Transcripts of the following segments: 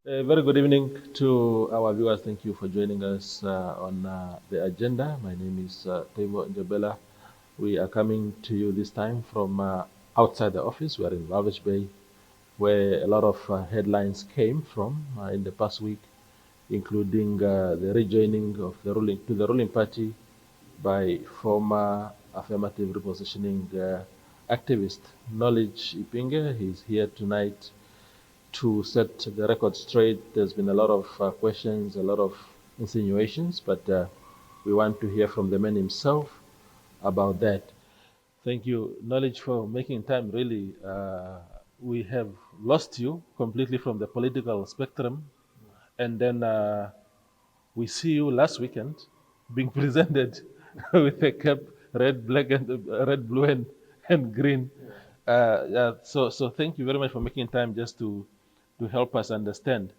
A very good evening to our viewers. Thank you for joining us on the agenda. My name is Taivo Njabela. We are coming to you this time from outside the office. We are in Walvis Bay, where a lot of headlines came from in the past week, including the rejoining of the ruling party by former Affirmative Repositioning activist Knowledge Ipinge. He's here tonight to set the record straight. There's been a lot of questions, a lot of insinuations, but we want to hear from the man himself about that. Thank you, Knowledge, for making time. Really, we have lost you completely from the political spectrum, and then we see you last weekend being presented with a cap, red, black, and red, blue, and green. So thank you very much for making time just to help us understand.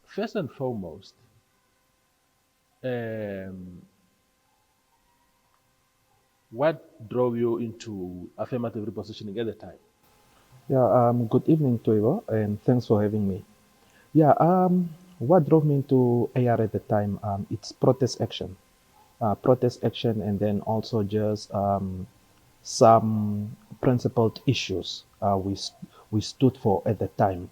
First and foremost, um, what drove you into affirmative repositioning at the time? Yeah, good evening, Toivo, and thanks for having me. Yeah, what drove me into AR at the time, it's protest action, and then also just some principled issues we stood for at the time.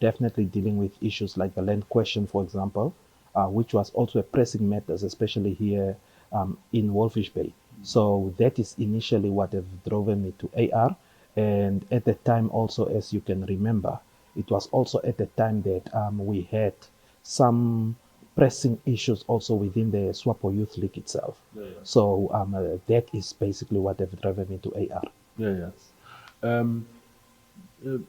Definitely dealing with issues like the land question, for example, which was also a pressing matter, especially here in Walvis Bay. So that is initially what have driven me to AR. And at the time also, as you can remember, it was also at the time that we had some pressing issues also within the Swapo Youth League itself. Yeah, yeah. So that is basically what have driven me to AR. Yeah, yes. Um, uh,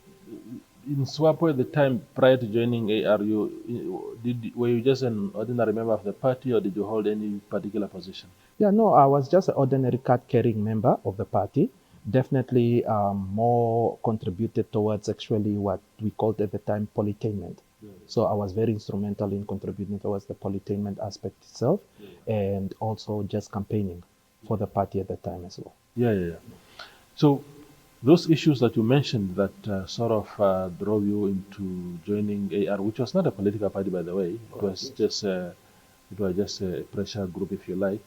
in Swapo at the time prior to joining AR, were you just an ordinary member of the party, or did you hold any particular position? Yeah, no, I was just an ordinary card-carrying member of the party. Definitely more contributed towards actually what we called at the time polytainment. Yeah. So I was very instrumental in contributing towards the polytainment aspect itself, and also just campaigning for the party at the time as well. Yeah. So those issues that you mentioned that sort of drove you into joining AR, which was not a political party, by the way. It was just a pressure group, if you like.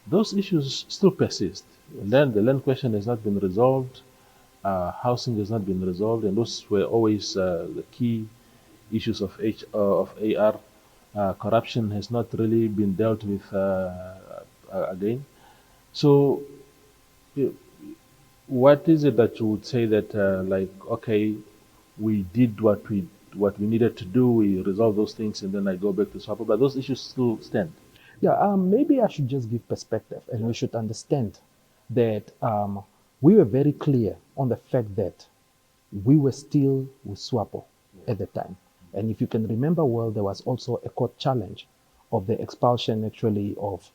Those issues still persist. And then the land question has not been resolved. Housing has not been resolved, and those were always the key issues of AR. Corruption has not really been dealt with again. So, what is it that you would say that okay, we did what we needed to do, we resolved those things, and then I go back to Swapo, but those issues still stand? Yeah, maybe I should just give perspective, and we should understand that we were very clear on the fact that we were still with Swapo at the time. And if you can remember well, there was also a court challenge of the expulsion actually of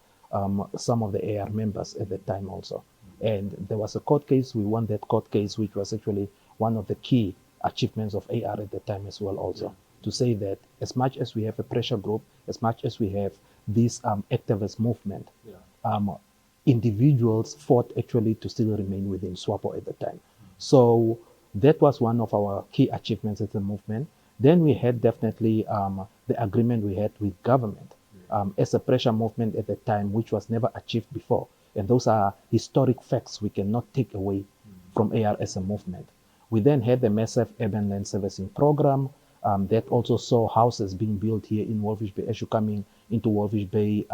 some of the AR members at the time also. And there was a court case. We won that court case, which was actually one of the key achievements of AR at the time as well also. To say that as much as we have a pressure group, as much as we have this activist movement, individuals fought actually to still remain within Swapo at the time. So that was one of our key achievements as a movement. Then we had definitely the agreement we had with government as a pressure movement at the time, which was never achieved before. And those are historic facts we cannot take away from AR as a movement. We then had the massive urban land servicing program that also saw houses being built here in Walvis Bay. As you're coming into Walvis Bay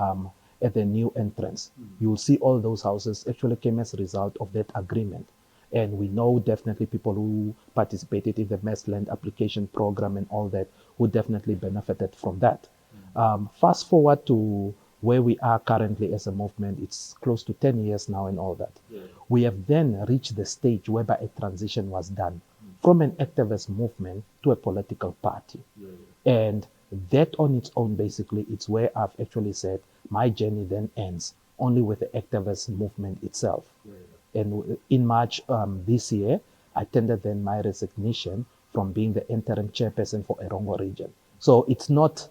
at the new entrance, you will see all those houses actually came as a result of that agreement. And we know definitely people who participated in the mass land application program and all that, who definitely benefited from that. Fast forward to where we are currently as a movement, it's close to 10 years now and all that. We have then reached the stage whereby a transition was done from an activist movement to a political party. And that on its own, basically, it's where I've actually said my journey then ends only with the activist movement itself. And in March this year, I tendered then my resignation from being the interim chairperson for Erongo region. So it's not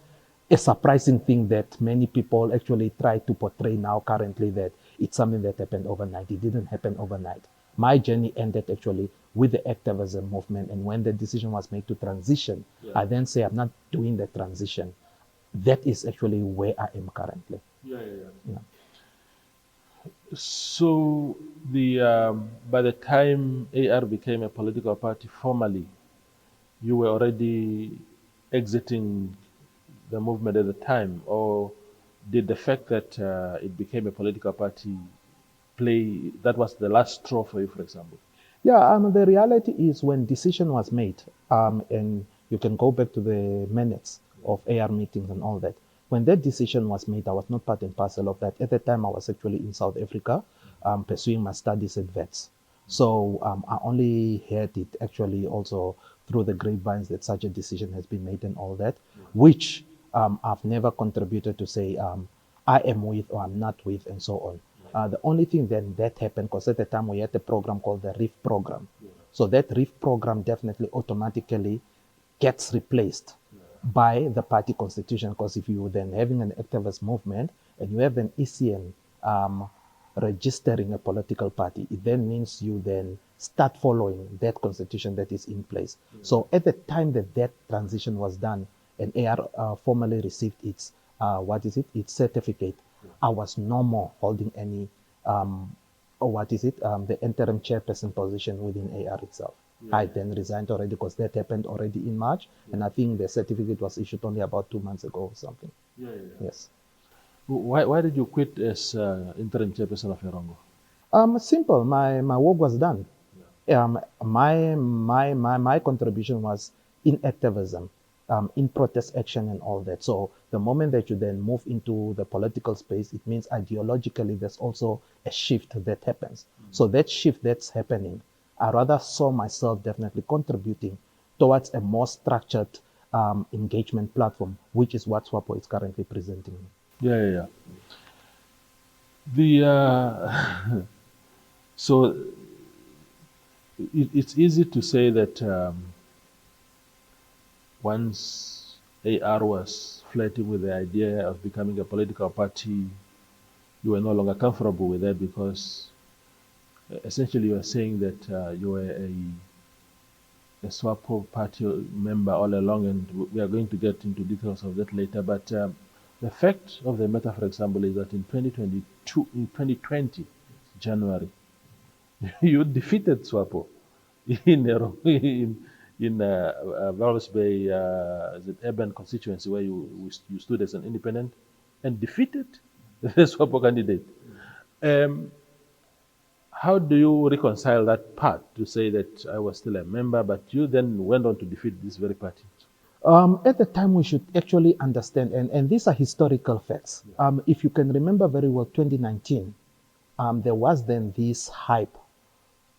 a surprising thing that many people actually try to portray now currently that it's something that happened overnight. It didn't happen overnight. My journey ended actually with the activism movement, and when the decision was made to transition, I then say I'm not doing the transition. That is actually where I am currently. Yeah. So by the time AR became a political party formally, you were already exiting the movement at the time, or did the fact that it became a political party play, that was the last straw for you, for example? Yeah, the reality is when decision was made, and you can go back to the minutes of AR meetings and all that. When that decision was made, I was not part and parcel of that. At the time, I was actually in South Africa, pursuing my studies at VETS. So I only heard it actually also through the grapevines that such a decision has been made and all that, which I've never contributed to say I am with or I'm not with and so on. The only thing then that happened, because at the time we had a program called the REEF program. So that REEF program definitely automatically gets replaced by the party constitution, because if you then having an activist movement and you have an ECN registering a political party, it then means you then start following that constitution that is in place. So at the time that that transition was done and AR formally received its, its certificate, I was no more holding any, the interim chairperson position within AR itself. I then resigned already because that happened already in March, and I think the certificate was issued only about 2 months ago or something. Yes. Why did you quit as interim chairperson of Erongo? Simple. My work was done. My contribution was in activism, in protest action and all that. So the moment that you then move into the political space, it means ideologically there's also a shift that happens. So that shift that's happening, I rather saw myself definitely contributing towards a more structured engagement platform, which is what Swapo is currently presenting. Yeah. The so it's easy to say that once AR was flirting with the idea of becoming a political party, you were no longer comfortable with that because essentially you are saying that you were a Swapo party member all along, and we are going to get into details of that later. But the fact of the matter, for example, is that in 2020, January, you defeated Swapo in Walvis Bay, the urban constituency where you stood as an independent and defeated the Swapo candidate. How do you reconcile that part to say that I was still a member, but you then went on to defeat this very party? At the time, we should actually understand, and these are historical facts. If you can remember very well, 2019, there was then this hype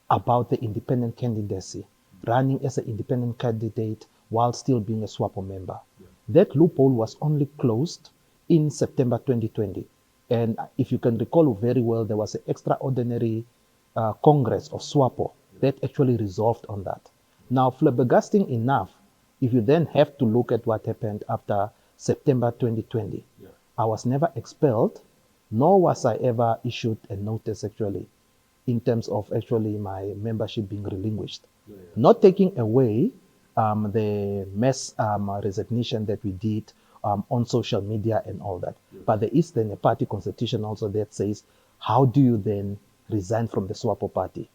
about the independent candidacy, running as an independent candidate while still being a Swapo member. That loophole was only closed in September 2020. And if you can recall very well, there was an extraordinary Congress of Swapo that actually resolved on that. Now, flabbergasting enough, if you then have to look at what happened after September 2020, I was never expelled, nor was I ever issued a notice actually in terms of actually my membership being relinquished. Not taking away the mass resignation that we did on social media and all that. But there is then a party constitution also that says, how do you then resign from the Swapo party?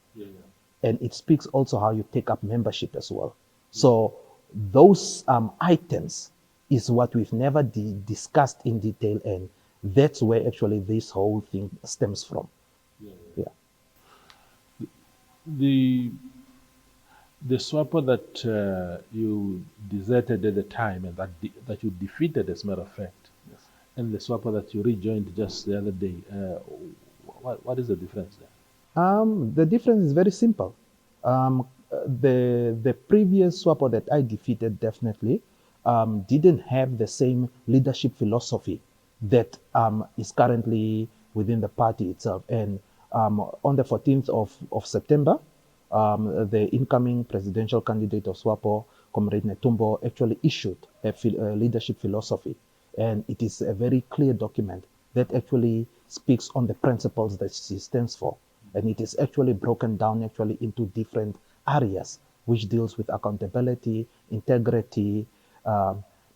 And it speaks also how you take up membership as well. So those items is what we've never discussed in detail, and that's where actually this whole thing stems from. Yeah. The Swapo that you deserted at the time and that you defeated, as a matter of fact, and the Swapo that you rejoined just the other day, what is the difference there? The difference is very simple. The previous Swapo that I defeated definitely didn't have the same leadership philosophy that is currently within the party itself. And on the 14th of September, the incoming presidential candidate of Swapo, Comrade Netumbo, actually issued a leadership philosophy. And it is a very clear document that actually speaks on the principles that she stands for. And it is actually broken down actually into different areas, which deals with accountability, integrity,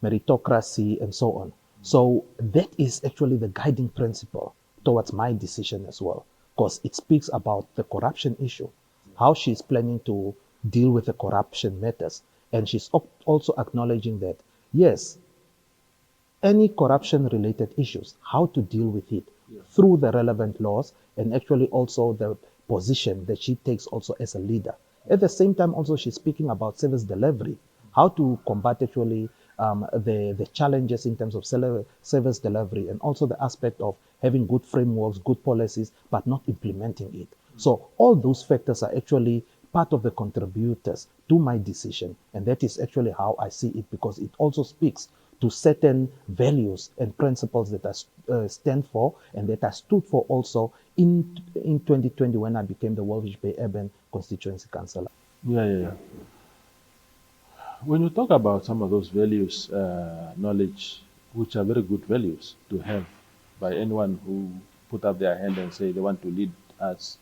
meritocracy, and so on. So that is actually the guiding principle towards my decision as well, because it speaks about the corruption issue, how she's planning to deal with the corruption matters. And she's also acknowledging that, yes, any corruption related issues, how to deal with it through the relevant laws, and actually also the position that she takes also as a leader. At the same time, also she's speaking about service delivery, how to combat actually the challenges in terms of service delivery, and also the aspect of having good frameworks, good policies, but not implementing it. So all those factors are actually part of the contributors to my decision. And that is actually how I see it, because it also speaks to certain values and principles that I stand for, and that I stood for also in 2020 when I became the Walvis Bay Urban Constituency Councillor. Yeah. When you talk about some of those values, knowledge, which are very good values to have by anyone who put up their hand and say they want to lead us,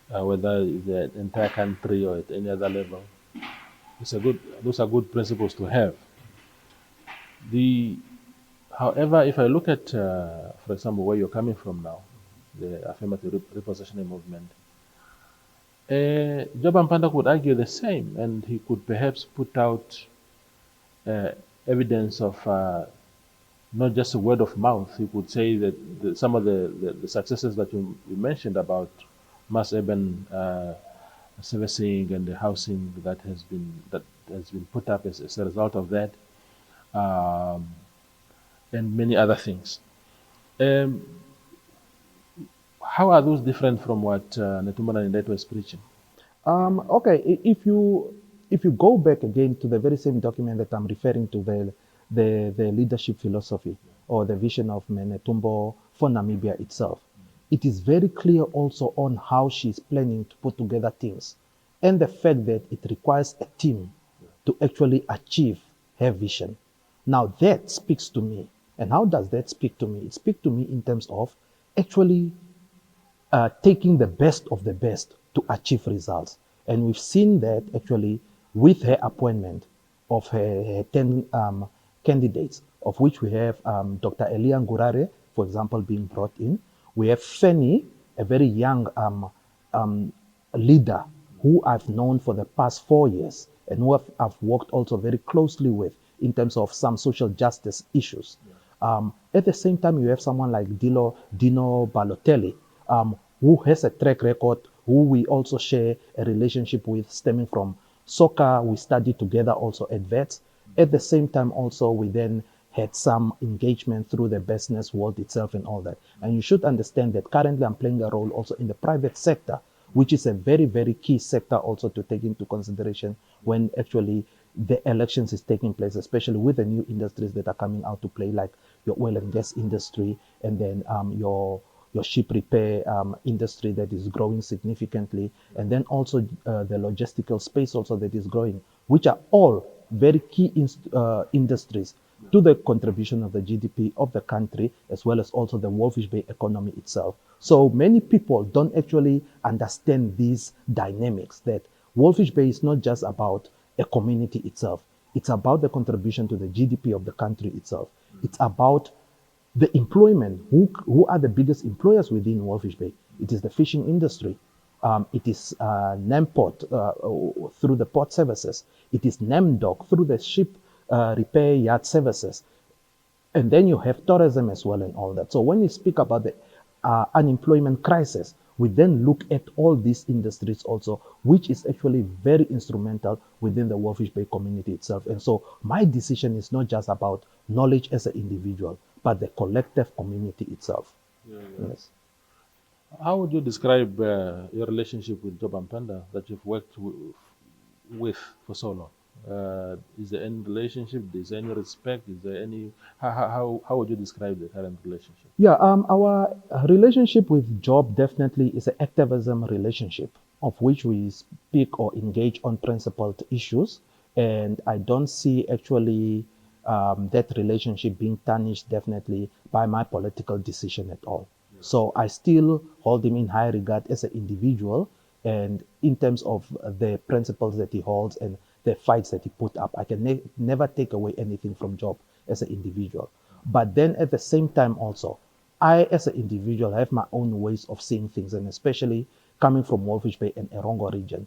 whether the entire country or at any other level, those are good principles to have. However, if I look at, for example, where you're coming from now, the Affirmative Repositioning movement, Job Amupanda could argue the same, and he could perhaps put out evidence of not just a word of mouth. He could say that some of the successes that you mentioned about mass urban servicing and the housing that has been put up as a result of that, and many other things. How are those different from what Netumbo Nandi was preaching? Okay, if you go back again to the very same document that I'm referring to, the leadership philosophy or the vision of Netumbo for Namibia itself, it is very clear also on how she's planning to put together things, and the fact that it requires a team to actually achieve her vision. Now that speaks to me. And how does that speak to me? It speaks to me in terms of actually taking the best of the best to achieve results. And we've seen that actually with her appointment of her 10 candidates, of which we have Dr. Elia Ngurare, for example, being brought in. We have Fanny, a very young leader who I've known for the past 4 years and who I've worked also very closely with in terms of some social justice issues. At the same time, you have someone like Dino Balotelli, who has a track record, who we also share a relationship with stemming from soccer. We studied together also at VETS. At the same time, also, we then had some engagement through the business world itself and all that. And you should understand that currently I'm playing a role also in the private sector, which is a very, very key sector also to take into consideration when actually the elections is taking place, especially with the new industries that are coming out to play, like your oil and gas industry, and then your ship repair industry that is growing significantly, and then also the logistical space also that is growing, which are all very key industries to the contribution of the GDP of the country, as well as also the Walvis Bay economy itself. So many people don't actually understand these dynamics, that Walvis Bay is not just about a community itself. It's about the contribution to the GDP of the country itself. It's about the employment. Who are the biggest employers within Walvis Bay? It is the fishing industry. It is Namport through the port services. It is Namdok through the ship repair yard services. And then you have tourism as well and all that. So when we speak about the unemployment crisis, we then look at all these industries also, which is actually very instrumental within the Walvis Bay community itself. And so my decision is not just about knowledge as an individual, but the collective community itself. Yes. How would you describe your relationship with Job Amupanda that you've worked with for so long? Is there any relationship? Is there any respect? Is there any? How would you describe the current relationship? Yeah, our relationship with Job definitely is an activism relationship, of which we speak or engage on principled issues, and I don't see actually that relationship being tarnished definitely by my political decision at all. So I still hold him in high regard as an individual, and in terms of the principles that he holds and the fights that he put up. I can never take away anything from Job as an individual. But then at the same time also, I as an individual have my own ways of seeing things, and especially coming from Walvis Bay and Erongo region.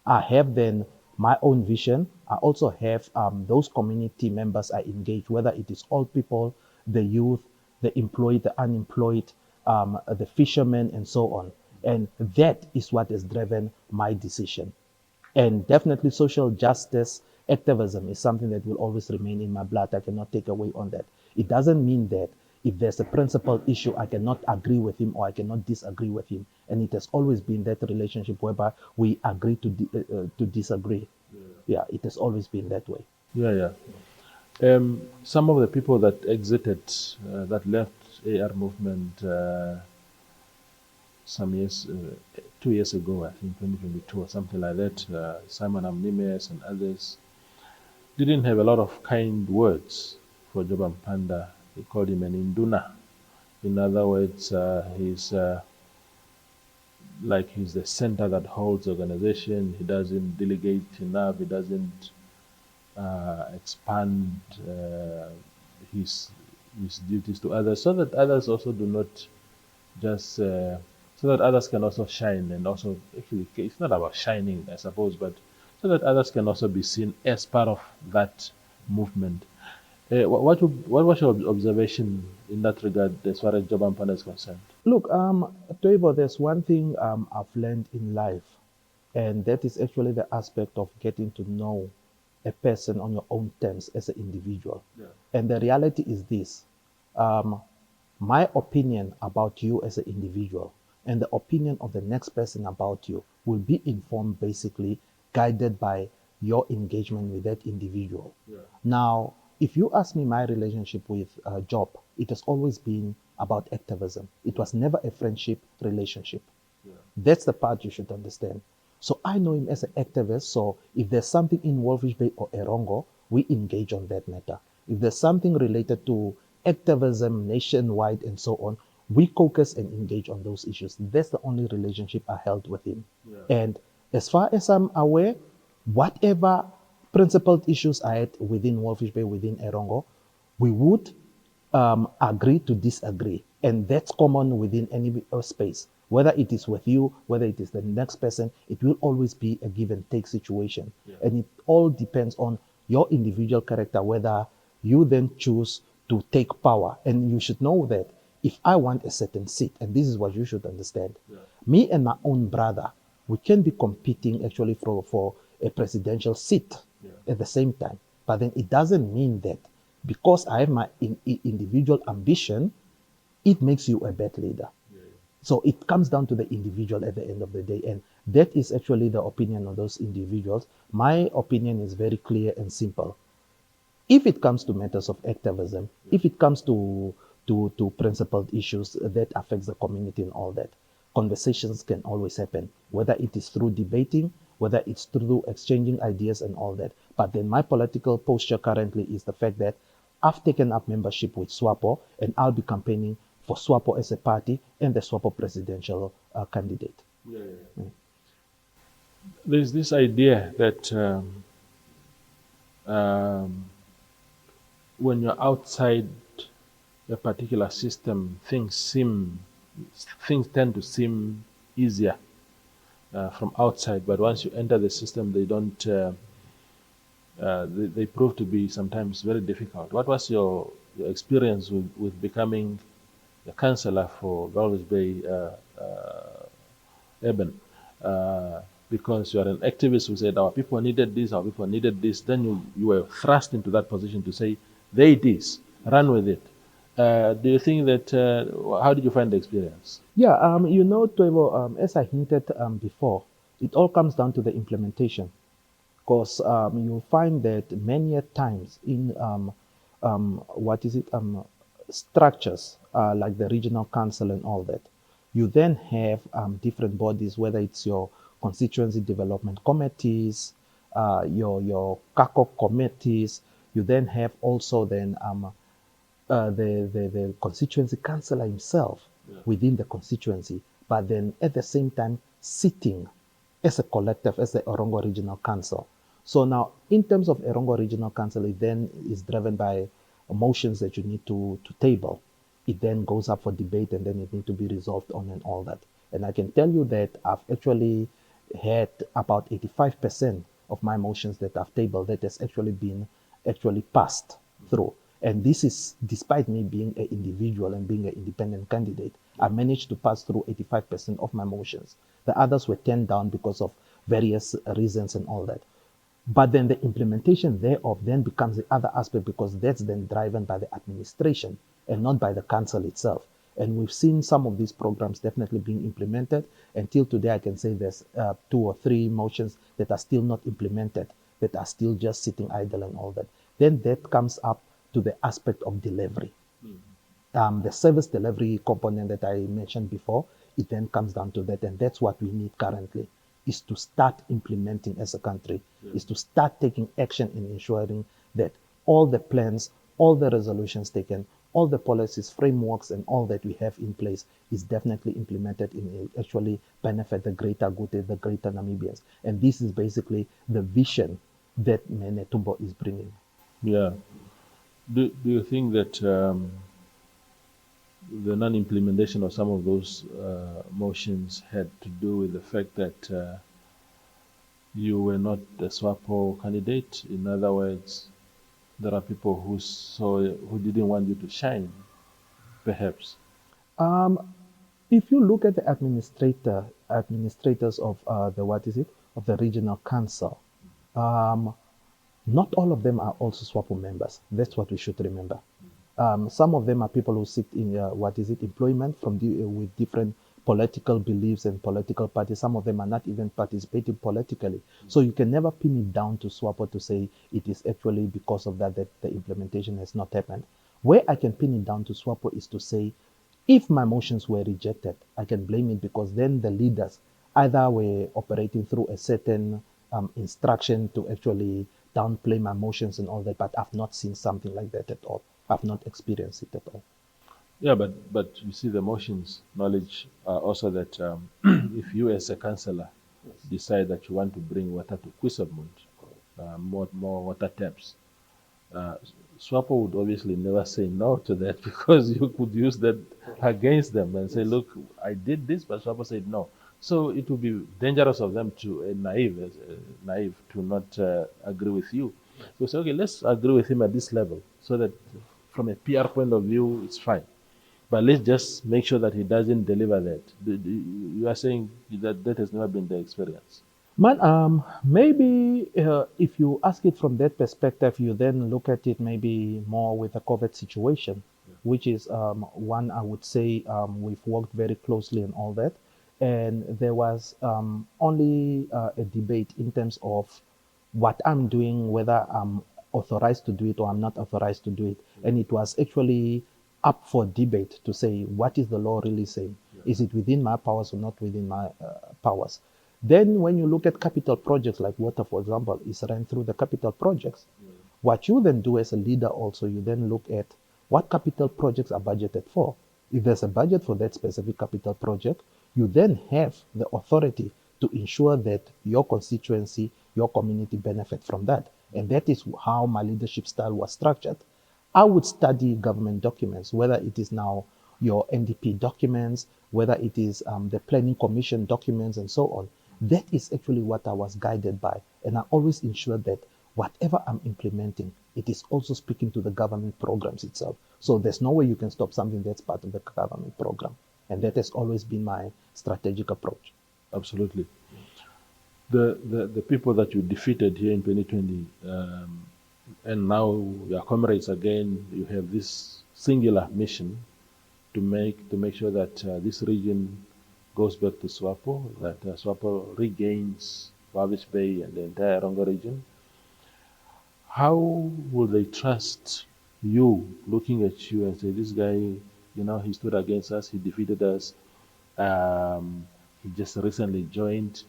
I have then my own vision. I also have those community members I engage, whether it is old people, the youth, the employed, the unemployed, the fishermen, and so on. And that is what has driven my decision. And definitely social justice activism is something that will always remain in my blood. I cannot take away on that. It doesn't mean that if there's a principal issue, I cannot agree with him or I cannot disagree with him. And it has always been that relationship whereby we agree to disagree. Yeah, it has always been that way. Yeah. Some of the people that exited, that left AR movement some years, 2 years ago, I think 2022 or something like that, Simon Amnimes and others, didn't have a lot of kind words for Job Amupanda. They called him an induna. In other words, he's the center that holds the organization. He doesn't delegate enough. He doesn't expand his duties to others, so that others also do not just so that others can also shine, and also actually it's not about shining, I suppose, but so that others can also be seen as part of that movement. What was your observation in that regard as far as Job Amupanda is concerned? Look, Toivo, there's one thing I've learned in life, and that is actually the aspect of getting to know a person on your own terms as an individual. Yeah. And the reality is this. My opinion about you as an individual and the opinion of the next person about you will be informed, basically guided by your engagement with that individual. Yeah. Now, if you ask me my relationship with Job, it has always been about activism. It was never a friendship relationship. Yeah. That's the part you should understand. So I know him as an activist. So if there's something in Walvis Bay or Erongo, we engage on that matter. If there's something related to activism nationwide and so on, we caucus and engage on those issues. That's the only relationship I held with him. Yeah. And as far as I'm aware, whatever principled issues I had within Walvis Bay, within Erongo, we would agree to disagree. And that's common within any space. Whether it is with you, whether it is the next person, it will always be a give and take situation. Yeah. And it all depends on your individual character, whether you then choose to take power. And you should know that if I want a certain seat, and this is what you should understand, Yeah. me and my own brother, we can be competing actually for a presidential seat. Yeah. At the same time. But then it doesn't mean that because I have my individual ambition, it makes you a bad leader. Yeah. So it comes down to the individual at the end of the day. And that is actually the opinion of those individuals. My opinion is very clear and simple. If it comes to matters of activism, if it comes to principled issues that affects the community and all that, conversations can always happen, whether it is through debating, whether it's through exchanging ideas and all that. But then my political posture currently is the fact that I've taken up membership with Swapo, and I'll be campaigning for Swapo as a party and the Swapo presidential candidate. Yeah. There's this idea that when you're outside a particular system, things tend to seem easier from outside, but once you enter the system, they don't. They prove to be sometimes very difficult. What was your experience with becoming the councillor for Walvis Bay Urban? Because you are an activist who said our people needed this, our people needed this. Then you were thrust into that position to say, there it is, run with it. Do you think that, how did you find the experience? Yeah, Toivo, as I hinted before, it all comes down to the implementation. Because you'll find that many times in structures like the regional council and all that, you then have different bodies, whether it's your constituency development committees, your CACO committees. You then have also then the constituency councillor himself. within the constituency, but then at the same time sitting as a collective, as the Orongo Regional Council. So now, in terms of Orongo Regional Council, it then is driven by motions that you need to table. It then goes up for debate and then it needs to be resolved on and all that. And I can tell you that I've actually had about 85% of my motions that I've tabled that has actually been passed through. And this is despite me being an individual and being an independent candidate. I managed to pass through 85% of my motions. The others were turned down because of various reasons and all that. But then the implementation thereof then becomes the other aspect, because that's then driven by the administration and not by the council itself. And we've seen some of these programs definitely being implemented. Until today, I can say there's 2 or 3 motions that are still not implemented, that are still just sitting idle and all that. Then that comes up to the aspect of delivery. The service delivery component that I mentioned before, it then comes down to that. And that's what we need currently, is to start implementing as a country, is to start taking action in ensuring that all the plans, all the resolutions taken, all the policies, frameworks, and all that we have in place is definitely implemented in actually benefit the greater good, the greater Namibians. And this is basically the vision that Menetumbo is bringing. Yeah. Do you think that the non-implementation of some of those motions had to do with the fact that you were not a Swapo candidate? In other words, there are people who didn't want you to shine, perhaps. If you look at the administrators of of the regional council, not all of them are also Swapo members. That's what we should remember. Some of them are people who sit in employment with different political beliefs and political parties. Some of them are not even participating politically. So you can never pin it down to Swapo to say it is actually because of that the implementation has not happened. Where I can pin it down to Swapo is to say, if my motions were rejected, I can blame it because then the leaders either were operating through a certain instruction to actually downplay my motions and all that, but I've not seen something like that at all. I've not experienced it at all. Yeah, but you see, the motions knowledge also that if you as a councillor decide that you want to bring water to Kwisabmund, more water taps, Swapo would obviously never say no to that, because you could use that against them and say, look, I did this, but Swapo said no. So it would be dangerous of them to naive to not agree with you. So say, okay, let's agree with him at this level, so that from a PR point of view, it's fine. But let's just make sure that he doesn't deliver that. You are saying that has never been the experience. Man, maybe if you ask it from that perspective, you then look at it maybe more with the COVID situation, which is one I would say we've worked very closely and all that. And there was only a debate in terms of what I'm doing, whether I'm authorized to do it or I'm not authorized to do it. And it was actually up for debate to say, what is the law really saying? Is it within my powers or not within my powers? Then when you look at capital projects like water, for example, is run through the capital projects. What you then do as a leader also, you then look at what capital projects are budgeted for. If there's a budget for that specific capital project, you then have the authority to ensure that your constituency, your community benefit from that. And that is how my leadership style was structured. I would study government documents, whether it is now your NDP documents, whether it is the Planning Commission documents and so on. That is actually what I was guided by. And I always ensure that whatever I'm implementing, it is also speaking to the government programs itself. So there's no way you can stop something that's part of the government program. And that has always been my strategic approach. Absolutely. The people that you defeated here in 2020, and now your comrades again, you have this singular mission to make sure that this region goes back to Swapo, that Swapo regains Walvis Bay and the entire Rongo region. How will they trust you, looking at you and say, this guy, he stood against us, he defeated us, he just recently rejoined.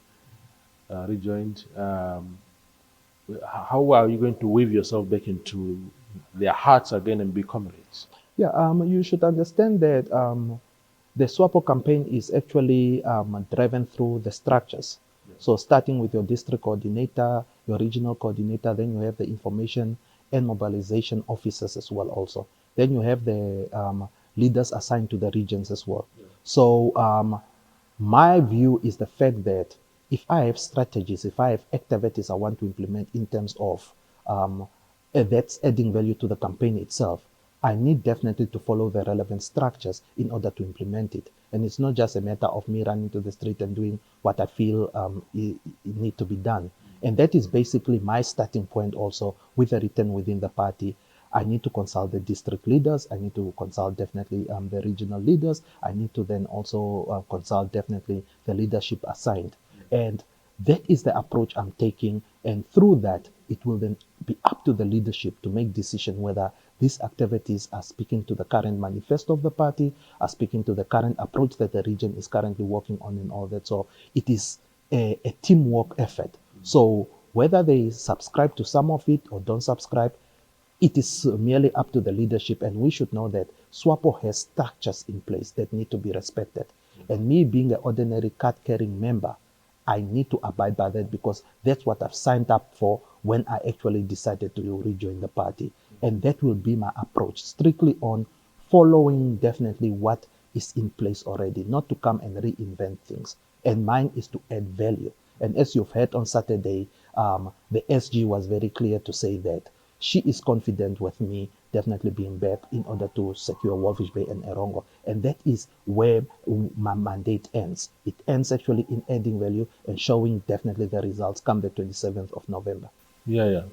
How are you going to weave yourself back into their hearts again and be comrades? Yeah, you should understand that The Swapo campaign is actually driven through the structures. So starting with your district coordinator, your regional coordinator, then you have the information and mobilization officers as well also. Then you have the leaders assigned to the regions as well. So my view is the fact that if I have strategies, if I have activities I want to implement in terms of that's adding value to the campaign itself, I need definitely to follow the relevant structures in order to implement it. And it's not just a matter of me running to the street and doing what I feel it need to be done. And that is basically my starting point also with the written within the party. I need to consult the district leaders. I need to consult definitely the regional leaders. I need to then also consult definitely the leadership assigned. And that is the approach I'm taking. And through that, it will then be up to the leadership to make decision whether these activities are speaking to the current manifesto of the party, are speaking to the current approach that the region is currently working on and all that. So it is a teamwork effort. So whether they subscribe to some of it or don't subscribe, it is merely up to the leadership, and we should know that SWAPO has structures in place that need to be respected. And me being an ordinary card-carrying member, I need to abide by that because that's what I've signed up for when I actually decided to rejoin the party. And that will be my approach, strictly on following definitely what is in place already, not to come and reinvent things. And mine is to add value. And as you've heard on Saturday, the SG was very clear to say that she is confident with me definitely being back in order to secure Walvis Bay and Erongo. And that is where my mandate ends. It ends actually in adding value and showing definitely the results come the 27th of November. Yeah, yeah.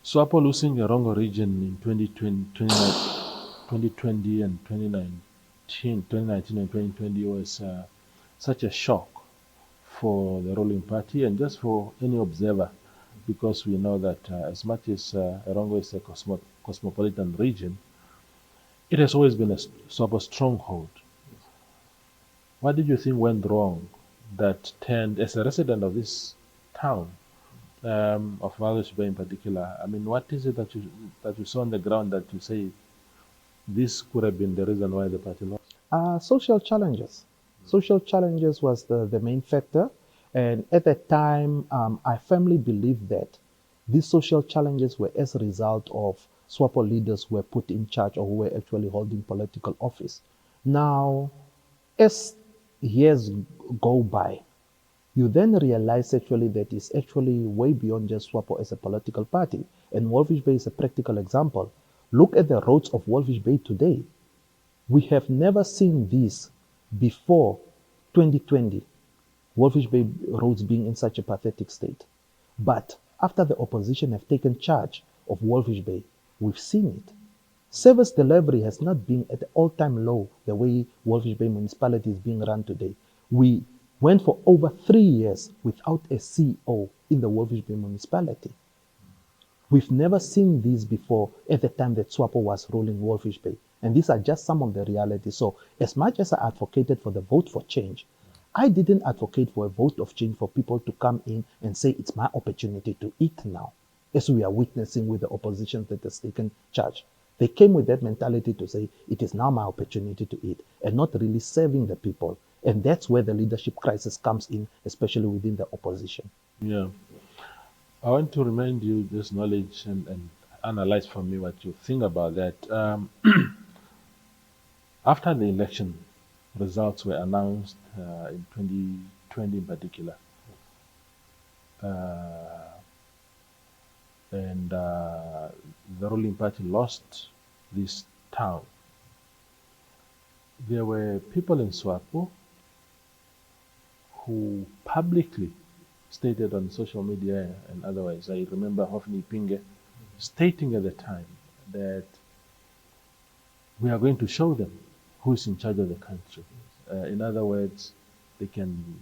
Swapo losing the Rongo region in 2020 and 2019 and 2020 was such a shock for the ruling party and just for any observer, because we know that as much as Rongo is a cosmopolitan region, it has always been a Swapo stronghold. What did you think went wrong that turned, as a resident of this town, of Walvis Bay in particular? I mean, what is it that you saw on the ground that you say this could have been the reason why the party lost? Social challenges. Social challenges was the main factor. And at that time, I firmly believed that these social challenges were as a result of SWAPO leaders who were put in charge or who were actually holding political office. Now, as years go by, you then realize actually that it's actually way beyond just SWAPO as a political party. And Walvis Bay is a practical example. Look at the roads of Walvis Bay today. We have never seen this before 2020, Walvis Bay roads being in such a pathetic state. But after the opposition have taken charge of Walvis Bay, we've seen it. Service delivery has not been at the all-time low the way Walvis Bay municipality is being run today. We went for over 3 years without a CEO in the Walvis Bay municipality. We've never seen this before at the time that Swapo was ruling Walvis Bay. And these are just some of the realities. So as much as I advocated for the vote for change, I didn't advocate for a vote of change for people to come in and say it's my opportunity to eat now, as we are witnessing with the opposition that has taken charge. They came with that mentality to say it is now my opportunity to eat and not really serving the people. And that's where the leadership crisis comes in, especially within the opposition. Yeah. I want to remind you this knowledge and analyze for me what you think about that. After the election results were announced in 2020 in particular, and the ruling party lost this town, there were people in Swapo who publicly stated on social media and otherwise. I remember Knowledge Ipinge stating at the time that we are going to show them who is in charge of the country. In other words, they can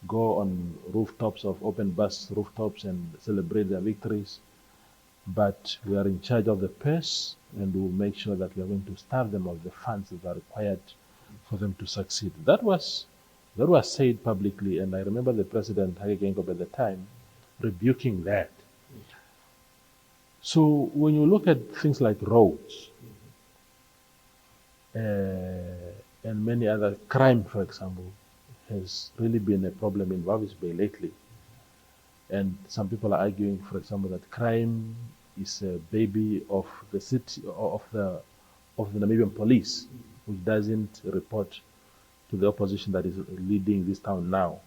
go on rooftops of open bus rooftops and celebrate their victories, but we are in charge of the purse, and we will make sure that we are going to starve them of the funds that are required for them to succeed. That was said publicly, and I remember the president, Hage Geingob, at the time, rebuking that. So when you look at things like roads, and many other crime, for example, has really been a problem in Walvis Bay lately. And some people are arguing, for example, that crime is a baby of the city of the Namibian police, which doesn't report to the opposition that is leading this town now.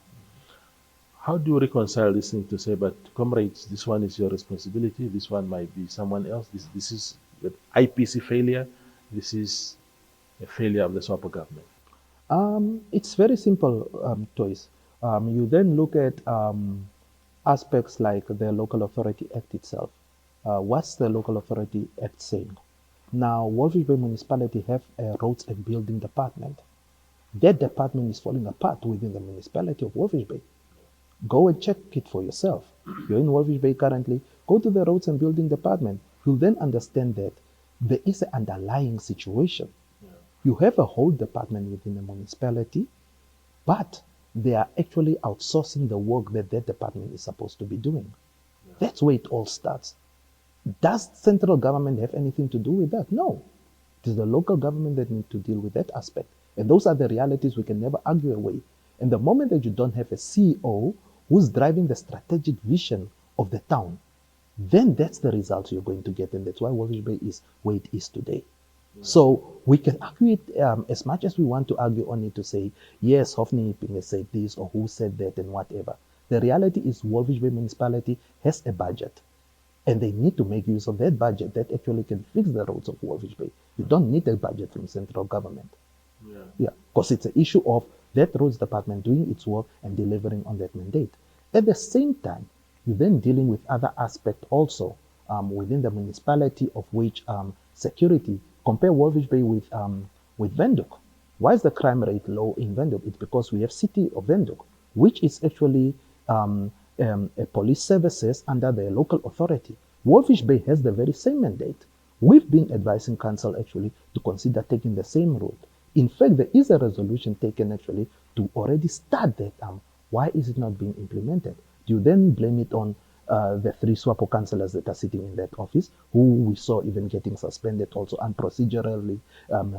How do you reconcile this thing to say, but comrades, this one is your responsibility, this one might be someone else, this is the IPC failure, this is a failure of the Swapo government? It's very simple, Toys. You then look at aspects like the Local Authority Act itself. What's the Local Authority Act saying? Now, Walvis Bay Municipality have a roads and building department. That department is falling apart within the municipality of Walvis Bay. Go and check it for yourself. You're in Walvis Bay currently, go to the roads and building department. You'll then understand that there is an underlying situation. You have a whole department within the municipality, but they are actually outsourcing the work that department is supposed to be doing. That's where it all starts. Does central government have anything to do with that? No. It is the local government that need to deal with that aspect. And those are the realities we can never argue away. And the moment that you don't have a CEO who's driving the strategic vision of the town, then that's the result you're going to get. And that's why Walvis Bay is where it is today. So we can argue it as much as we want to argue on it to say, yes, Knowledge Ipinge said this or who said that and whatever. The reality is Walvis Bay Municipality has a budget and they need to make use of that budget that actually can fix the roads of Walvis Bay. You don't need a budget from central government. Yeah, because it's an issue of that roads department doing its work and delivering on that mandate. At the same time, you're then dealing with other aspects also within the municipality of which security. Compare Walvis Bay with Windhoek. Why is the crime rate low in Windhoek? It's because we have City of Windhoek, which is actually a police services under the local authority. Walvis Bay has the very same mandate. We've been advising council actually to consider taking the same route. In fact, there is a resolution taken actually to already start that. Why is it not being implemented? Do you then blame it on the 3 Swapo councillors that are sitting in that office, who we saw even getting suspended also unprocedurally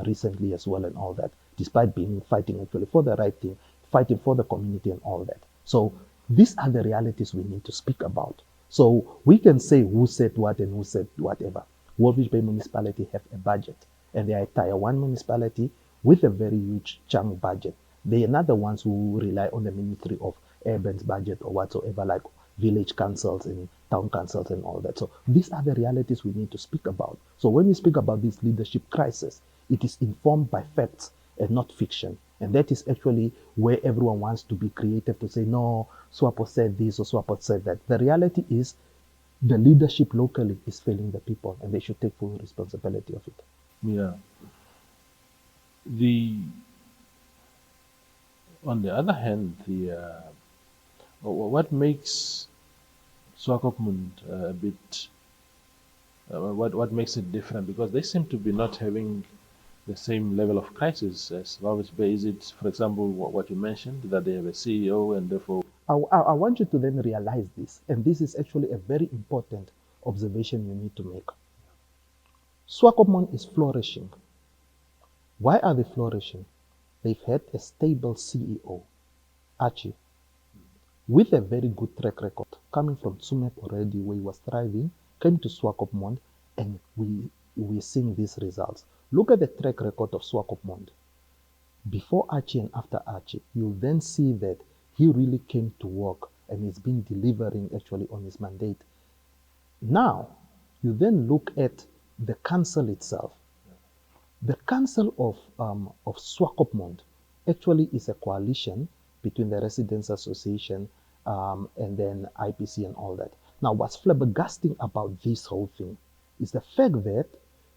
recently as well and all that, despite fighting actually for the right thing, fighting for the community and all that. So these are the realities we need to speak about. So we can say who said what and who said whatever. Walvis Bay Municipality have a budget, and they are a Tier 1 municipality with a very huge chunk budget. They are not the ones who rely on the Ministry of Urban's budget or whatsoever, like village councils and town councils and all that. So these are the realities we need to speak about. So when we speak about this leadership crisis, it is informed by facts and not fiction. And that is actually where everyone wants to be creative to say, no, Swapo said this or Swapo said that. The reality is the leadership locally is failing the people and they should take full responsibility of it. Yeah. On the other hand, what makes Swakopmund a bit, what makes it different? Because they seem to be not having the same level of crisis as Walvis Bay. Is it, for example, what you mentioned, that they have a CEO and therefore... I want you to then realize this, and this is actually a very important observation you need to make. Swakopmund is flourishing. Why are they flourishing? They've had a stable CEO, Archie, with a very good track record, coming from Tsumeb already, where he was thriving, came to Swakopmund, and we're seeing these results. Look at the track record of Swakopmund. Before Archie and after Archie, you'll then see that he really came to work and he's been delivering actually on his mandate. Now, you then look at the council itself. The council of Swakopmund actually is a coalition between the Residents Association and then IPC and all that. Now, what's flabbergasting about this whole thing is the fact that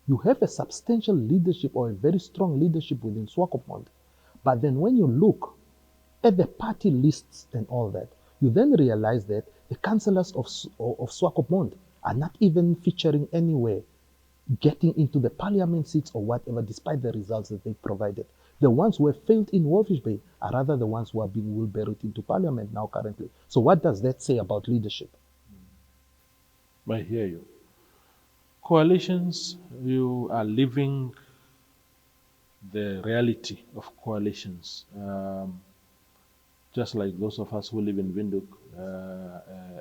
you have a substantial leadership or a very strong leadership within Swakopmund. But then when you look at the party lists and all that, you then realize that the councillors of Swakopmund are not even featuring anywhere, getting into the parliament seats or whatever, despite the results that they provided. The ones who have failed in Walvis Bay are rather the ones who are being wheelbarrowed into parliament now currently. So what does that say about leadership? I hear you. Coalitions, you are living the reality of coalitions. Just like those of us who live in Windhoek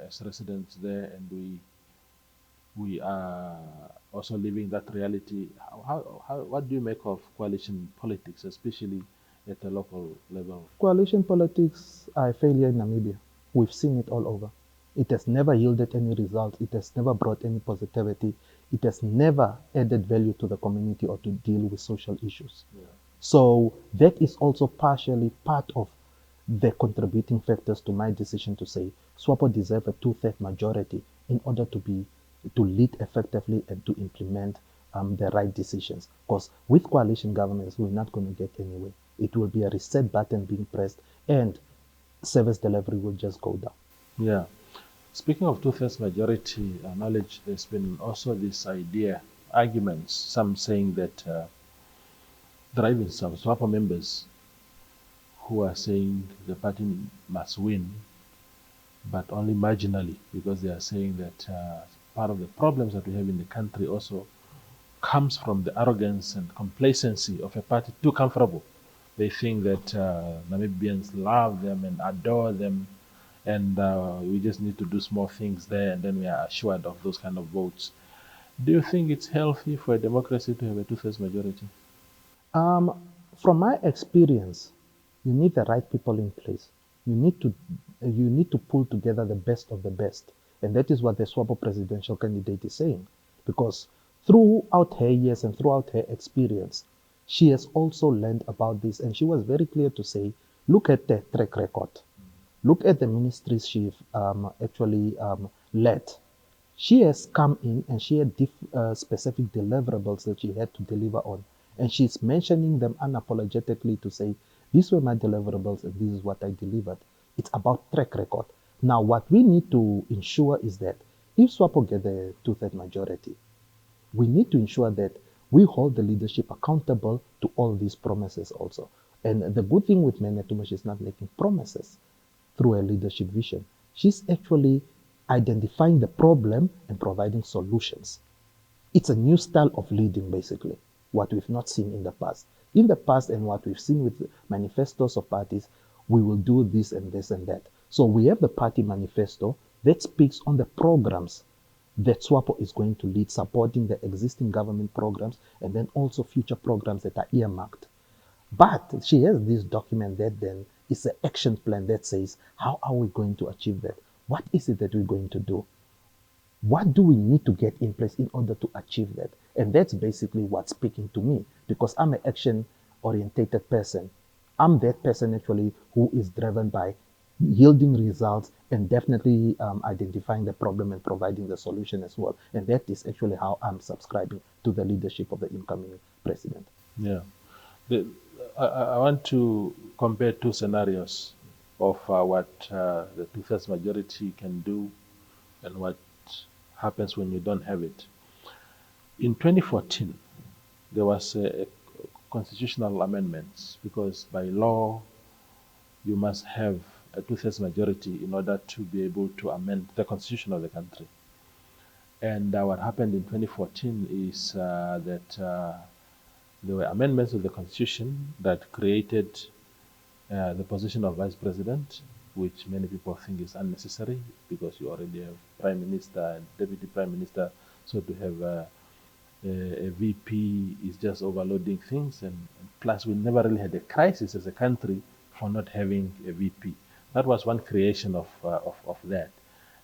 as residents there, and we are also living that reality. What do you make of coalition politics, especially at the local level? Coalition politics are a failure in Namibia. We've seen it all over. It has never yielded any results. It has never brought any positivity. It has never added value to the community or to deal with social issues. Yeah. So that is also partially part of the contributing factors to my decision to say Swapo deserve a two-third majority in order to lead effectively and to implement the right decisions. Because with coalition governments, we're not going to get anywhere. It will be a reset button being pressed, and service delivery will just go down. Yeah. Speaking of two-thirds majority knowledge, there's been also this arguments, some saying that there are even some Swapo members who are saying the party must win, but only marginally, because they are saying that part of the problems that we have in the country also comes from the arrogance and complacency of a party too comfortable. They think that Namibians love them and adore them, and we just need to do small things there, and then we are assured of those kind of votes. Do you think it's healthy for a democracy to have a two-thirds majority? From my experience, you need the right people in place. You need to pull together the best of the best, and that is what the Swapo presidential candidate is saying. Because throughout her years and throughout her experience, she has also learned about this, and she was very clear to say, "Look at the track record. Look at the ministries she actually led. She has come in and she had specific deliverables that she had to deliver on. And she's mentioning them unapologetically to say, these were my deliverables and this is what I delivered." It's about track record. Now, what we need to ensure is that if Swapo get the two-third majority, we need to ensure that we hold the leadership accountable to all these promises also. And the good thing with Menetuma, she's not making promises through her leadership vision. She's actually identifying the problem and providing solutions. It's a new style of leading, basically, what we've not seen in the past. In the past, and what we've seen with manifestos of parties, we will do this and this and that. So we have the party manifesto that speaks on the programs that Swapo is going to lead, supporting the existing government programs and then also future programs that are earmarked. But she has this document that then is an action plan that says, how are we going to achieve that? What is it that we're going to do? What do we need to get in place in order to achieve that? And that's basically what's speaking to me, because I'm an action-orientated person. I'm that person actually who is driven by yielding results and definitely identifying the problem and providing the solution as well. And that is actually how I'm subscribing to the leadership of the incoming president. Yeah. I want to compare two scenarios of what the two-thirds majority can do and what happens when you don't have it. In 2014, there was a constitutional amendments, because by law you must have a two-thirds majority in order to be able to amend the constitution of the country. And what happened in 2014 is that there were amendments to the constitution that created the position of vice president, which many people think is unnecessary because you already have prime minister and deputy prime minister. So to have a VP is just overloading things, and plus we never really had a crisis as a country for not having a VP. That was one creation of that.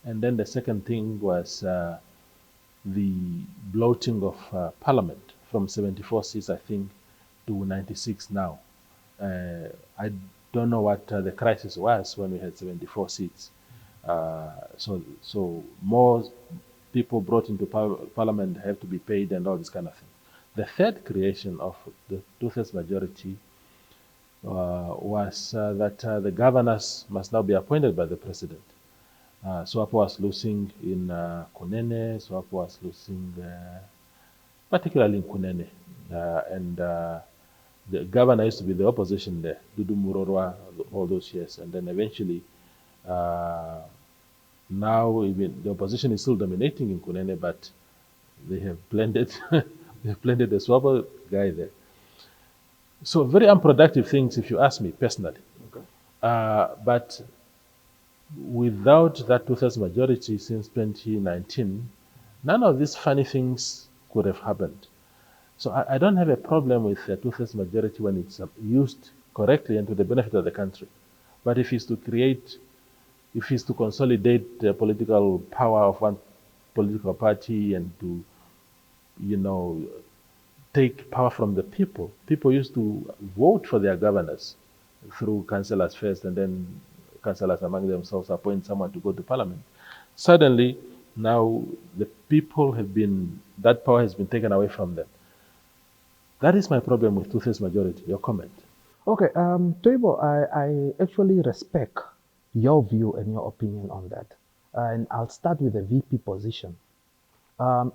And then the second thing was the bloating of parliament from 74 seats, I think, to 96 now. I don't know what the crisis was when we had 74 seats. So more people brought into parliament have to be paid and all this kind of thing. The third creation of the two-thirds majority was that the governors must now be appointed by the president. Swapo was losing in Kunene, Swapo was losing particularly in Kunene. And the governor used to be the opposition there, Dudu Murorwa, all those years. And then eventually, now even the opposition is still dominating in Kunene, but they have blended, they have blended the Swapo guy there. So very unproductive things, if you ask me personally. Okay. But without that two-thirds majority since 2019, none of these funny things could have happened. So I don't have a problem with a two-thirds majority when it's used correctly and to the benefit of the country. But if it's to create, if it's to consolidate the political power of one political party and to, you know, take power from the people. People used to vote for their governors through councillors first, and then councillors among themselves appoint someone to go to parliament. Suddenly, now the people have been, that power has been taken away from them. That is my problem with two-thirds majority. Your comment? Okay, Toivo, I actually respect your view and your opinion on that. And I'll start with the VP position.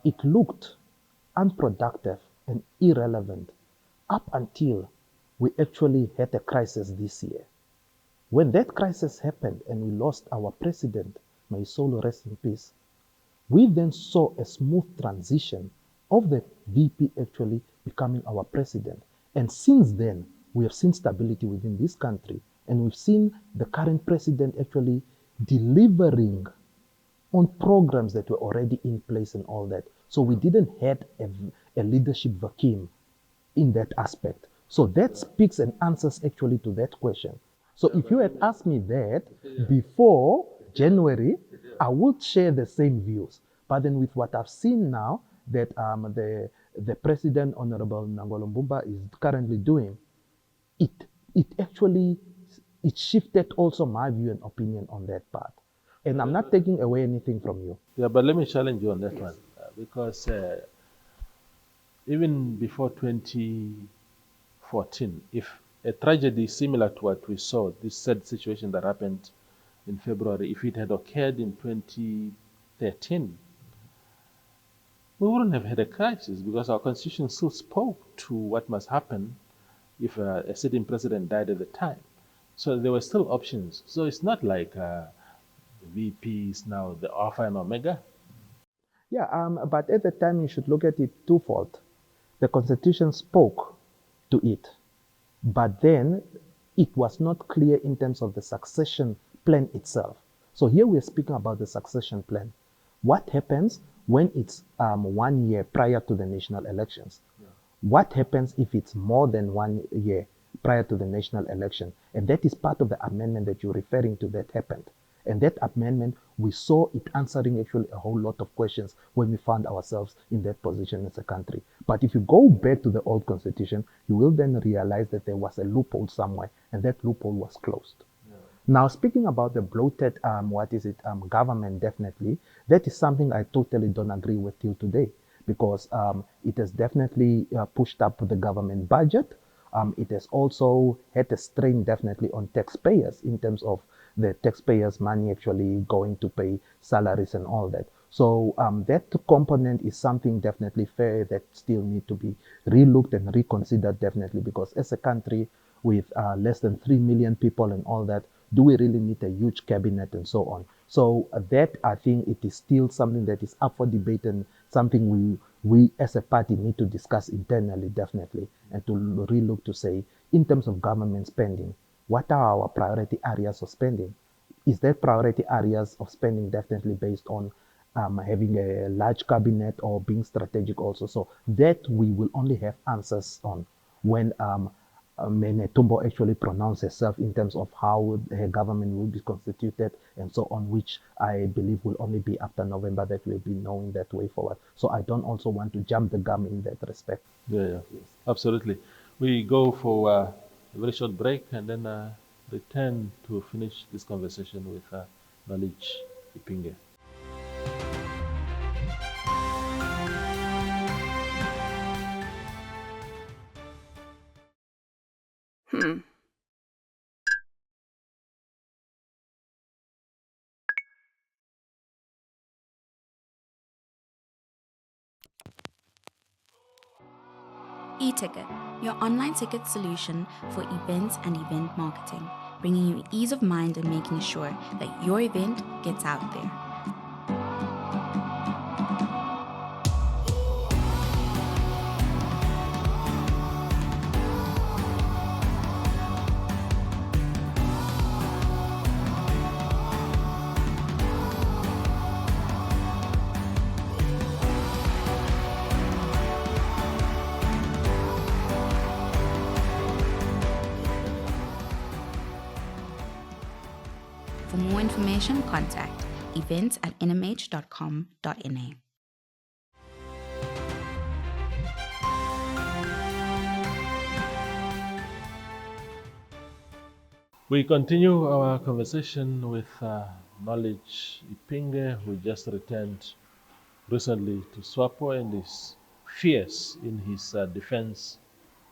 It looked unproductive and irrelevant up until we actually had a crisis this year. When that crisis happened and we lost our president, may his soul rest in peace, we then saw a smooth transition of the VP actually becoming our president. And since then, we have seen stability within this country, and we've seen the current president actually delivering on programs that were already in place and all that. So we didn't have a leadership vacuum in that aspect. So that speaks and answers actually to that question. So if you had asked me that before January, I would share the same views. But then with what I've seen now that the President, Honorable Nangolo Mbumba, is currently doing, it actually it shifted also my view and opinion on that part. And I'm not taking away anything from you. Yeah, but let me challenge you on that one. Because even before 2014, if a tragedy similar to what we saw, this sad situation that happened in February, if it had occurred in 2013, we wouldn't have had a crisis because our constitution still spoke to what must happen if a sitting president died at the time. So there were still options. So it's not like VP is now the alpha and omega. Yeah, but at the time you should look at it twofold. The Constitution spoke to it, but then it was not clear in terms of the succession plan itself. So here we're speaking about the succession plan. What happens when it's 1 year prior to the national elections? Yeah. What happens if it's more than 1 year prior to the national election? And that is part of the amendment that you're referring to that happened. And that amendment, we saw it answering actually a whole lot of questions when we found ourselves in that position as a country. But if you go back to the old constitution, you will then realize that there was a loophole somewhere, and that loophole was closed. Yeah. Now, speaking about the bloated, government, definitely, that is something I totally don't agree with till today, because it has definitely pushed up the government budget. It has also had a strain definitely on taxpayers in terms of the taxpayers' money actually going to pay salaries and all that. So that component is something definitely fair that still need to be relooked and reconsidered definitely, because as a country with less than 3 million people and all that, do we really need a huge cabinet and so on? So that, I think it is still something that is up for debate and something we as a party need to discuss internally definitely, and to relook to say, in terms of government spending, what are our priority areas of spending? Is there priority areas of spending definitely based on having a large cabinet or being strategic also? So that we will only have answers on when Tumbo actually pronounce herself in terms of how her government will be constituted and so on, which I believe will only be after November that we'll be knowing that way forward. So I don't also want to jump the gun in that respect. Yeah, yes. Absolutely. We go for a very short break and then return to finish this conversation with Knowledge Ipinge. E-ticket, your online ticket solution for events and event marketing, bringing you ease of mind and making sure that your event gets out there. information, contact events@nhmh.com.na. We continue our conversation with Knowledge Ipinge, who just returned recently to Swapo and is fierce in his defense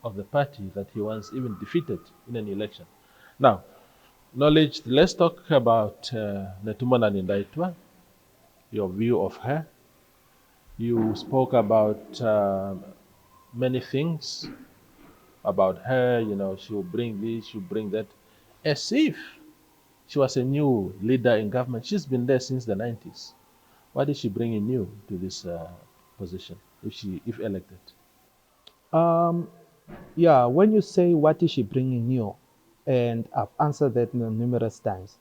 of the party that he once even defeated in an election. Now, Knowledge, let's talk about Netumana Nindaitwa, your view of her. You spoke about many things about her, she'll bring this, she'll bring that, as if she was a new leader in government. She's been there since the 90s. What is she bringing new to this position if elected? Yeah, when you say what is she bringing new, and I've answered that numerous times,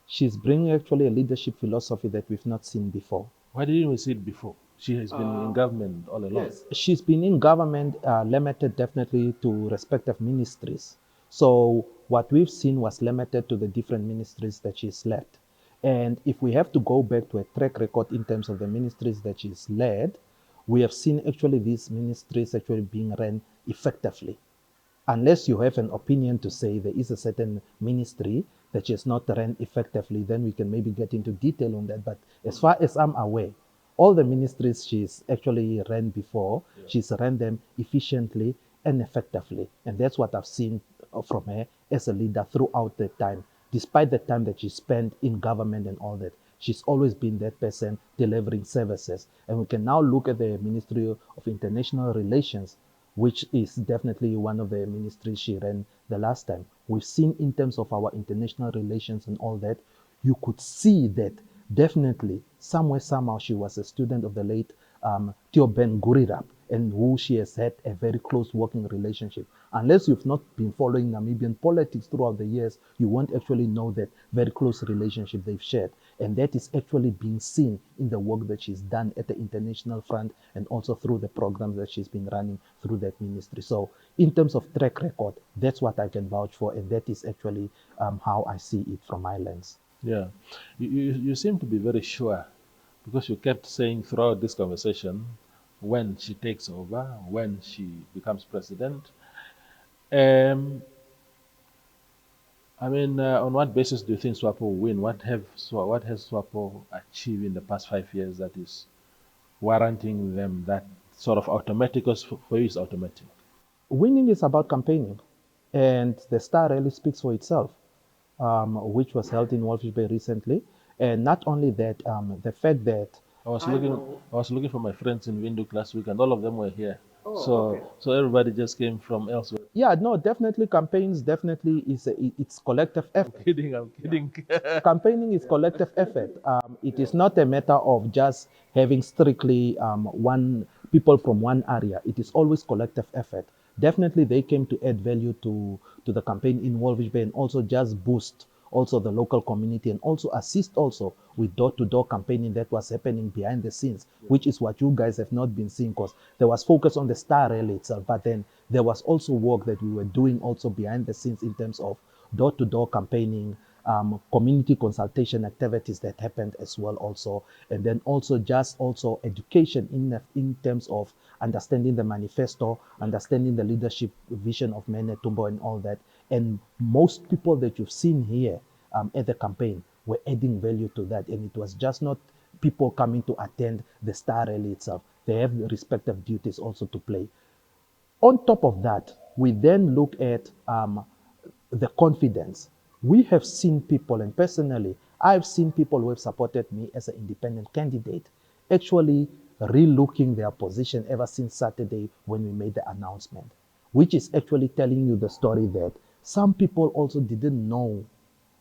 she's bringing actually a leadership philosophy that we've not seen before. Why didn't we see it before? She has been in government all along. Yes, she's been in government limited definitely to respective ministries. So what we've seen was limited to the different ministries that she's led. And if we have to go back to a track record in terms of the ministries that she's led, we have seen actually these ministries actually being run effectively. Unless you have an opinion to say there is a certain ministry that is not run effectively, then we can maybe get into detail on that. But as far as I'm aware, all the ministries she's actually ran before, she's ran them efficiently and effectively. And that's what I've seen from her as a leader throughout the time. Despite the time that she spent in government and all that, she's always been that person delivering services. And we can now look at the Ministry of International Relations, which is definitely one of the ministries she ran the last time. We've seen in terms of our international relations and all that, you could see that definitely somewhere, somehow she was a student of the late Theo Ben Gurirap, and who she has had a very close working relationship. Unless you've not been following Namibian politics throughout the years, you won't actually know that very close relationship they've shared. And that is actually being seen in the work that she's done at the international front and also through the programs that she's been running through that ministry. So in terms of track record, that's what I can vouch for, and that is actually how I see it from my lens. Yeah. You seem to be very sure, because you kept saying throughout this conversation when she takes over, when she becomes president. On what basis do you think Swapo will win? What has Swapo achieved in the past 5 years that is warranting them that sort of automatic? Because for you, it's automatic. Winning is about campaigning, and the Star Rally speaks for itself, which was held in Walvis Bay recently. And not only that, the fact that I was looking for my friends in Windhoek last week, and all of them were here. So everybody just came from elsewhere. yeah, no, definitely campaigns definitely it's collective effort. I'm kidding. Campaigning is collective effort. It is not a matter of just having strictly one people from one area. It is always collective effort. Definitely, they came to add value to the campaign in Walvis Bay and also just boost also the local community and also assist also with door-to-door campaigning that was happening behind the scenes, which is what you guys have not been seeing, because there was focus on the Star Rally itself, but then there was also work that we were doing also behind the scenes in terms of door-to-door campaigning, community consultation activities that happened as well also, and then also just also education in terms of understanding the manifesto, understanding the leadership vision of Mene Tumbo and all that. And most people that you've seen here at the campaign were adding value to that, and it was just not people coming to attend the Star Rally itself. They have respective duties also to play. On top of that, we then look at the confidence. We have seen people, and personally, I've seen people who have supported me as an independent candidate actually relooking their position ever since Saturday when we made the announcement, which is actually telling you the story that some people also didn't know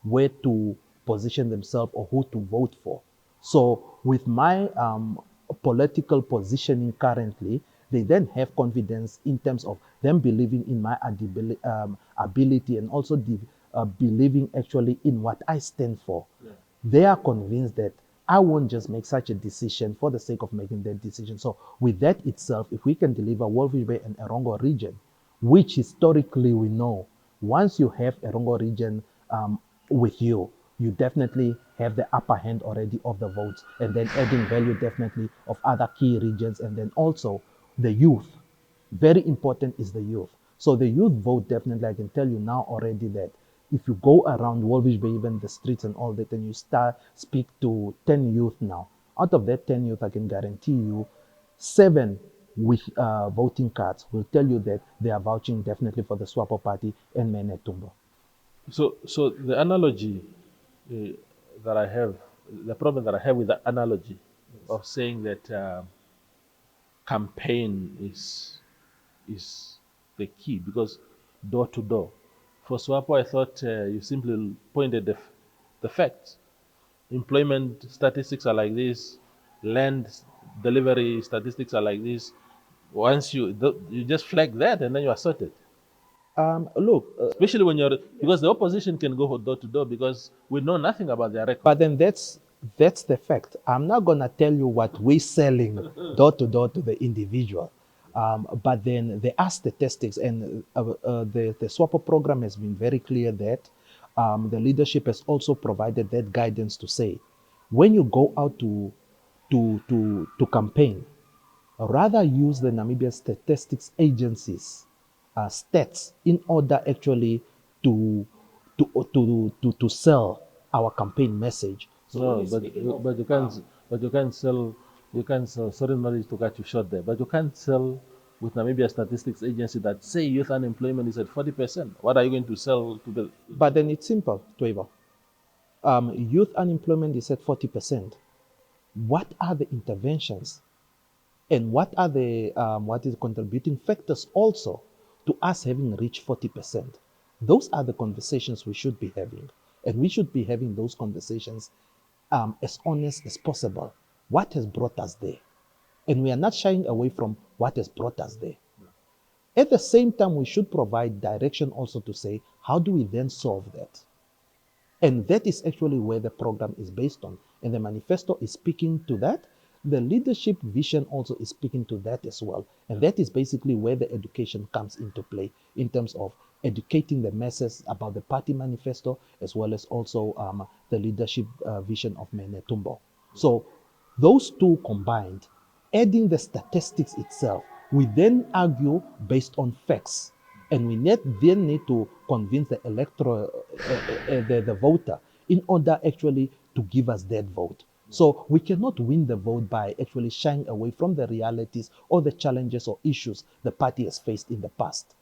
where to position themselves or who to vote for. So with my political positioning currently, they then have confidence in terms of them believing in my ability and also believing actually in what I stand for. Yeah. They are convinced that I won't just make such a decision for the sake of making that decision. So with that itself, if we can deliver Walvis Bay and Erongo region, which historically we know, once you have Erongo region with you, you definitely have the upper hand already of the votes, and then adding value definitely of other key regions, and then also the youth. Very important is the youth. So the youth vote, definitely, I can tell you now already that if you go around Walvis Bay, even the streets and all that, and you speak to 10 youth now, out of that 10 youth, I can guarantee you 7 with voting cards will tell you that they are vouching definitely for the Swapo party and Menetumbo. So the analogy uh, that I have, the problem that I have with the analogy of saying that campaign is the key, because door to door. For Swapo, I thought you simply pointed the facts. Employment statistics are like this, land delivery statistics are like this. Once you just flag that and then you are sorted. Look, Especially when you're, because the opposition can go door to door because we know nothing about their record. but then that's the fact. I'm not gonna tell you what we're selling door to door to the individual, but then there are statistics, and the Swapo program has been very clear that the leadership has also provided that guidance to say, when you go out to campaign, rather use the Namibia Statistics Agency's stats in order actually to to sell our campaign message. No, but you can't sell. Sorry, knowledge to cut you short there. But you can't sell with Namibia Statistics Agency that say youth unemployment is at 40%. What are you going to sell to the? But then it's simple, Tweva. Youth unemployment is at 40%. What are the interventions and what are the what is contributing factors also to us having reached 40%? Those are the conversations we should be having, and we should be having those conversations as honest as possible. What has brought us there? And we are not shying away from what has brought us there. At the same time, we should provide direction also to say, how do we then solve that? And that is actually where the program is based on. And the manifesto is speaking to that. The leadership vision also is speaking to that as well. And that is basically where the education comes into play in terms of educating the masses about the party manifesto, as well as also the leadership vision of Menetumbo. So those two combined, adding the statistics itself, we then argue based on facts. And we then need to convince the the voter in order actually to give us that vote. So we cannot win the vote by actually shying away from the realities or the challenges or issues the party has faced in the past.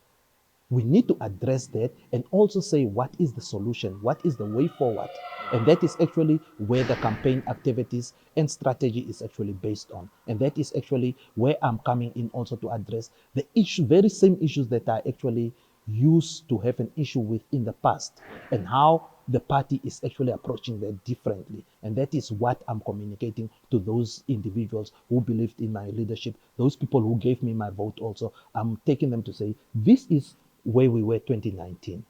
We need to address that and also say what is the solution, what is the way forward. And that is actually where the campaign activities and strategy is actually based on. And that is actually where I'm coming in also to address the issue, very same issues that I actually used to have an issue with in the past, and how the party is actually approaching that differently. And that is what I'm communicating to those individuals who believed in my leadership, those people who gave me my vote also. I'm taking them to say, this is where we were 2019.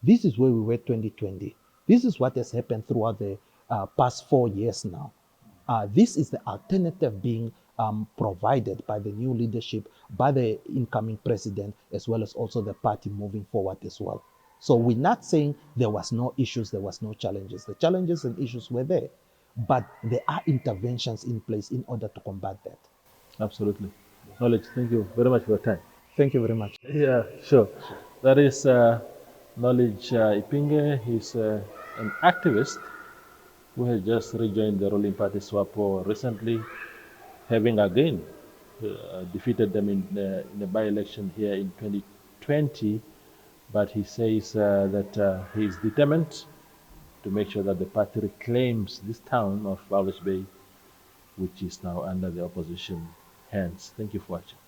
This is where we were 2020. This is what has happened throughout the past 4 years now. This is the alternative being provided by the new leadership, by the incoming president, as well as also the party moving forward as well. So we're not saying there was no issues, there was no challenges. The challenges and issues were there, but there are interventions in place in order to combat that. Absolutely. Knowledge, thank you very much for your time. Thank you very much. Yeah, sure. That is Knowledge Ipinge. He's an activist who has just rejoined the ruling party Swapo recently, having again defeated them in a by-election here in 2020. But he says that he is determined to make sure that the party reclaims this town of Walvis Bay, which is now under the opposition hands. Thank you for watching.